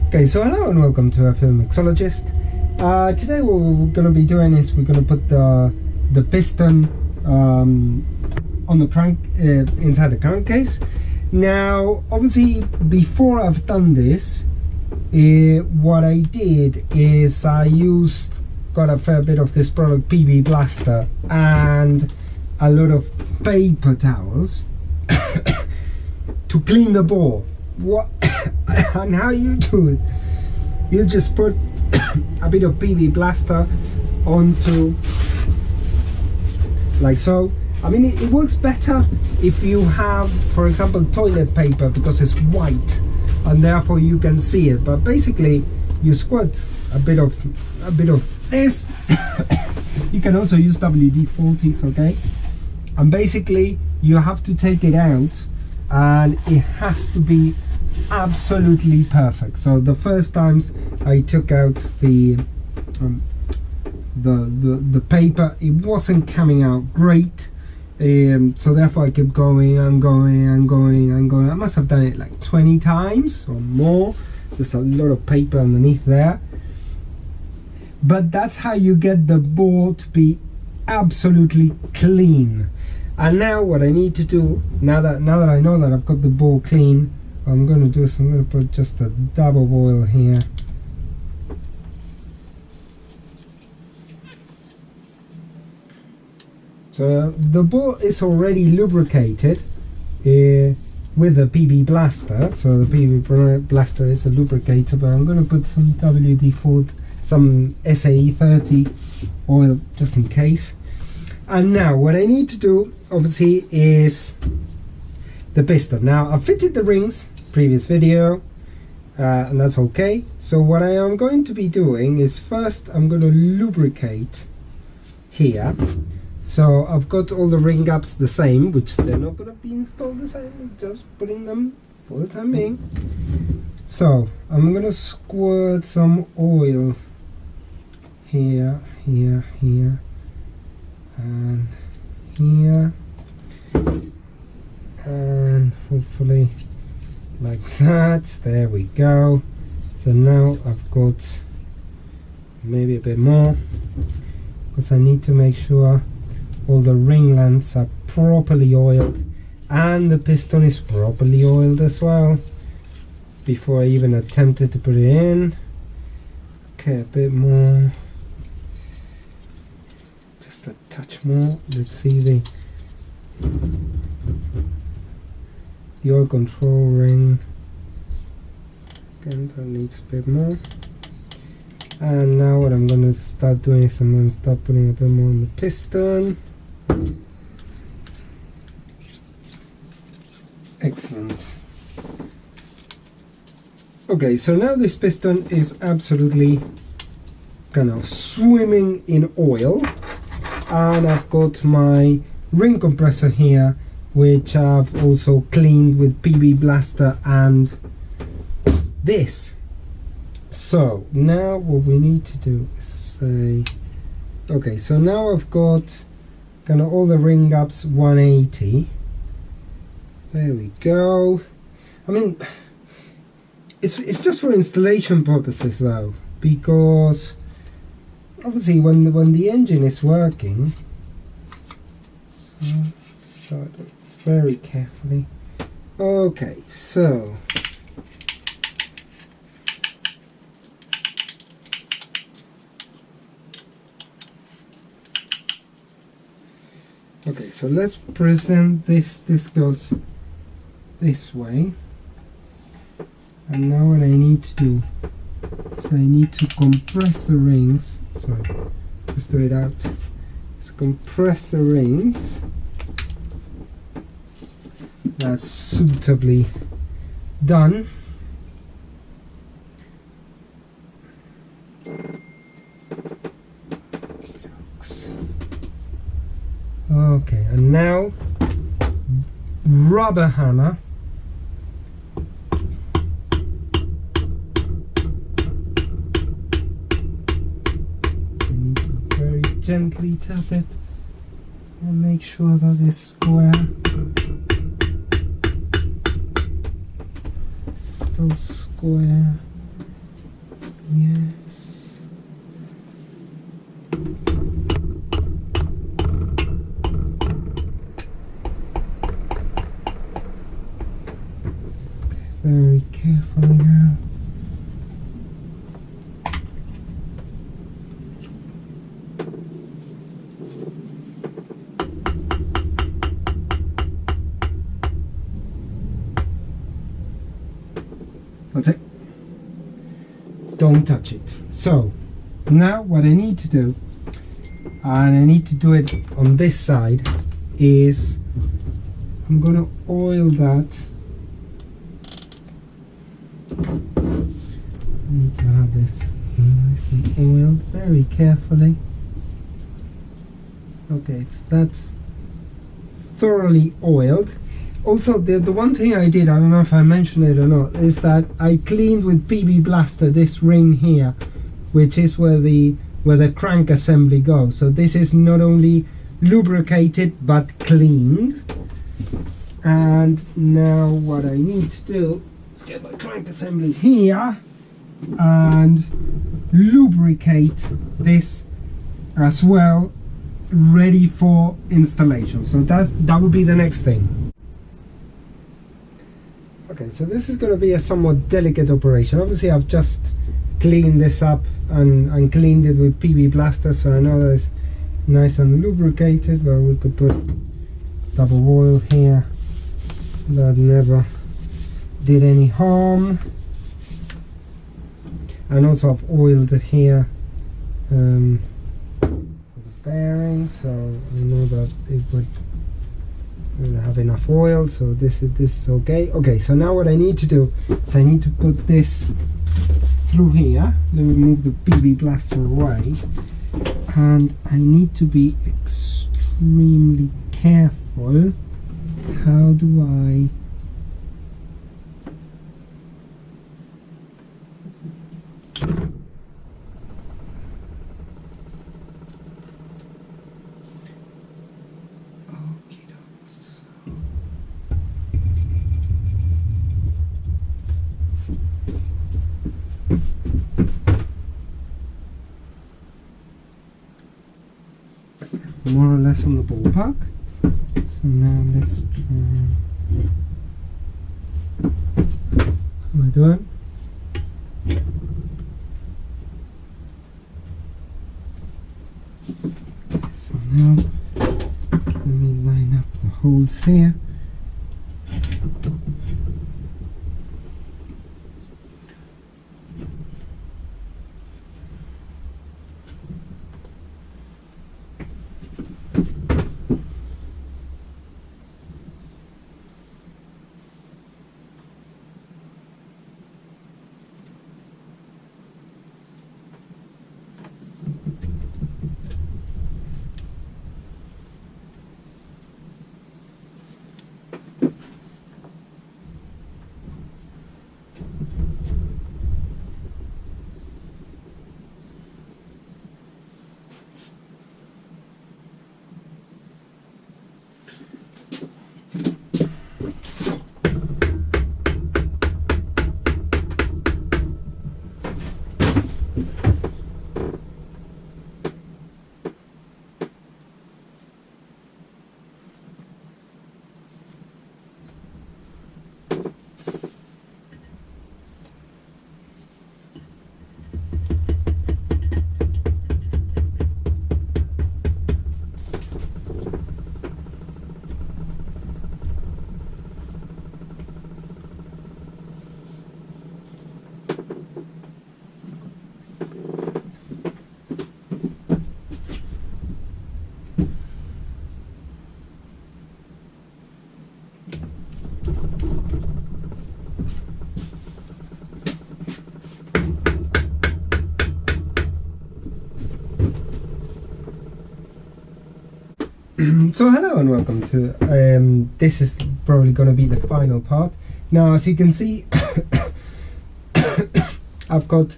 Okay, so hello and welcome to a Film Mixologist. Today what we're going to be doing is we're going to put the piston on the crank inside the crankcase. Now, obviously, before I've done this, what I did is I got a fair bit of this product, PB Blaster, and a lot of paper towels to clean the bore. And how you do it, you just put a bit of PB Blaster onto, like so. I mean, it works better if you have, for example, toilet paper, because it's white and therefore you can see it. But basically, you squirt a bit of this. You can also use WD-40s, okay? And basically, you have to take it out, and it has to be absolutely perfect. So the first times I took out the paper, it wasn't coming out great, so therefore I kept going and going and going and going. I must have done it like 20 times or more. There's a lot of paper underneath there, but that's how you get the bore to be absolutely clean. And now what I need to do, now that I know that I've got the bore clean, what I'm going to do is I'm going to put just a double boil here. So the bore is already lubricated with the PB Blaster. So the PB Blaster is a lubricator, but I'm going to put some WD-40, some SAE 30 oil just in case. And now what I need to do, obviously, is the piston. Now I've fitted the rings, previous video, and that's okay. So what I am going to be doing is first I'm going to lubricate here. So I've got all the ring gaps the same, which they're not going to be installed the same, just putting them for the time being. So I'm going to squirt some oil here, here, here, and here, and hopefully like that. There we go. So now I've got maybe a bit more, because I need to make sure all the ring lands are properly oiled and the piston is properly oiled as well before I even attempted to put it in. Okay, a bit more, just a touch more. Let's see the oil control ring. Again, that needs a bit more. And now what I'm going to start doing is I'm going to start putting a bit more on the piston. Excellent. Okay, so now this piston is absolutely kind of swimming in oil, and I've got my ring compressor here, which I've also cleaned with PB Blaster and this. So now what we need to do is say, okay, so now I've got kind of all the ring gaps 180. There we go. I mean, it's just for installation purposes though, because obviously when the engine is working, so very carefully. Okay, so okay, so let's present this. This goes this way, and now what I need to do is I need to compress the rings. Sorry, let's do it out. Let's compress the rings. That's suitably done. Okay, and now rubber hammer. I need to very gently tap it and make sure that it's square. It's still square. Yes. Very carefully now. That's it. Don't touch it. So now what I need to do, and I need to do it on this side, is I'm going to oil that. I need to have this nice and oiled very carefully. Okay, so that's thoroughly oiled. Also, the one thing I did, I don't know if I mentioned it or not, is that I cleaned with PB Blaster this ring here, which is where the crank assembly goes. So this is not only lubricated but cleaned. And now what I need to do is get my crank assembly here and lubricate this as well, ready for installation. So that would be the next thing. Okay, so this is going to be a somewhat delicate operation. Obviously I've just cleaned this up and cleaned it with PB Blaster, so I know that it's nice and lubricated, but we could put double oil here. That never did any harm. And also I've oiled it here for the bearing, so I know that it would have enough oil, so this is okay. Okay, so now what I need to do is I need to put this through here. Let me move the PB Blaster away, and I need to be extremely careful. How do I more or less on the ballpark. So now let's try. How am I doing? So now let me line up the holes here. So hello and welcome to this is probably going to be the final part. Now, as you can see, I've got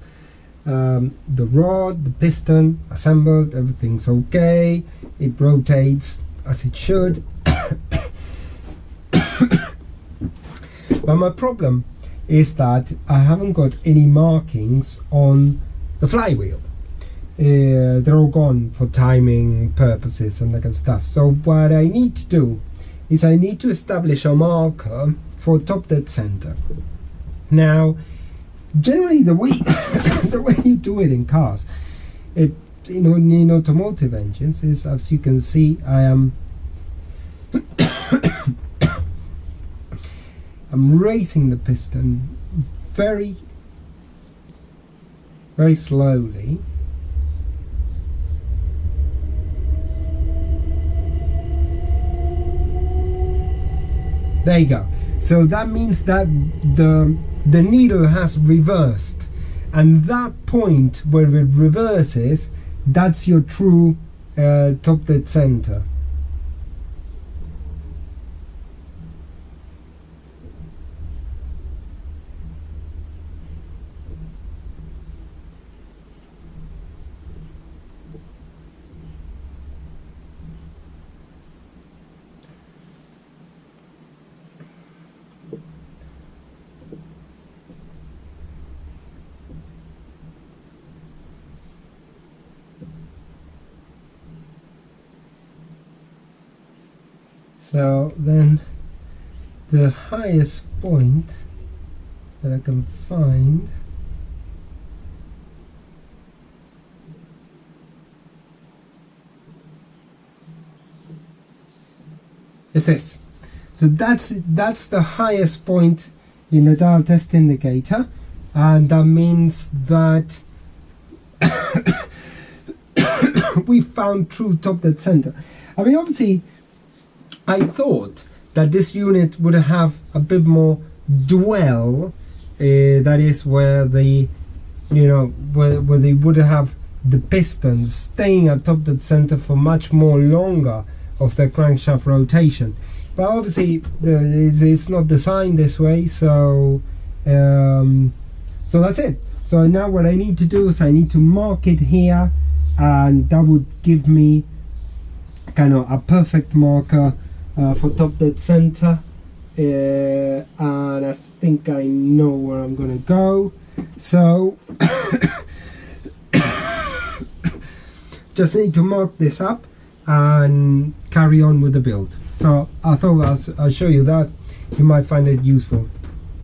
the rod, the piston assembled, everything's okay, it rotates as it should. But my problem is that I haven't got any markings on the flywheel. They're all gone for timing purposes and that kind of stuff. So what I need to do is I need to establish a marker for top dead center. Now, generally the way the way you do it in cars, in automotive engines, is, as you can see, I am I'm raising the piston very, very slowly. There you go. So that means that the needle has reversed, and that point where it reverses, that's your true top dead center. So then the highest point that I can find is this. So that's the highest point in the dial test indicator, and that means that we found true top dead center. I mean, obviously I thought that this unit would have a bit more dwell, that is where the where they would have the pistons staying at top dead center for much more longer of the crankshaft rotation. But obviously it's not designed this way, so so that's it. So now what I need to do is I need to mark it here, and that would give me kind of a perfect marker for top dead center, and I think I know where I'm gonna go. So just need to mark this up and carry on with the build. So I thought I'll show you that. You might find it useful.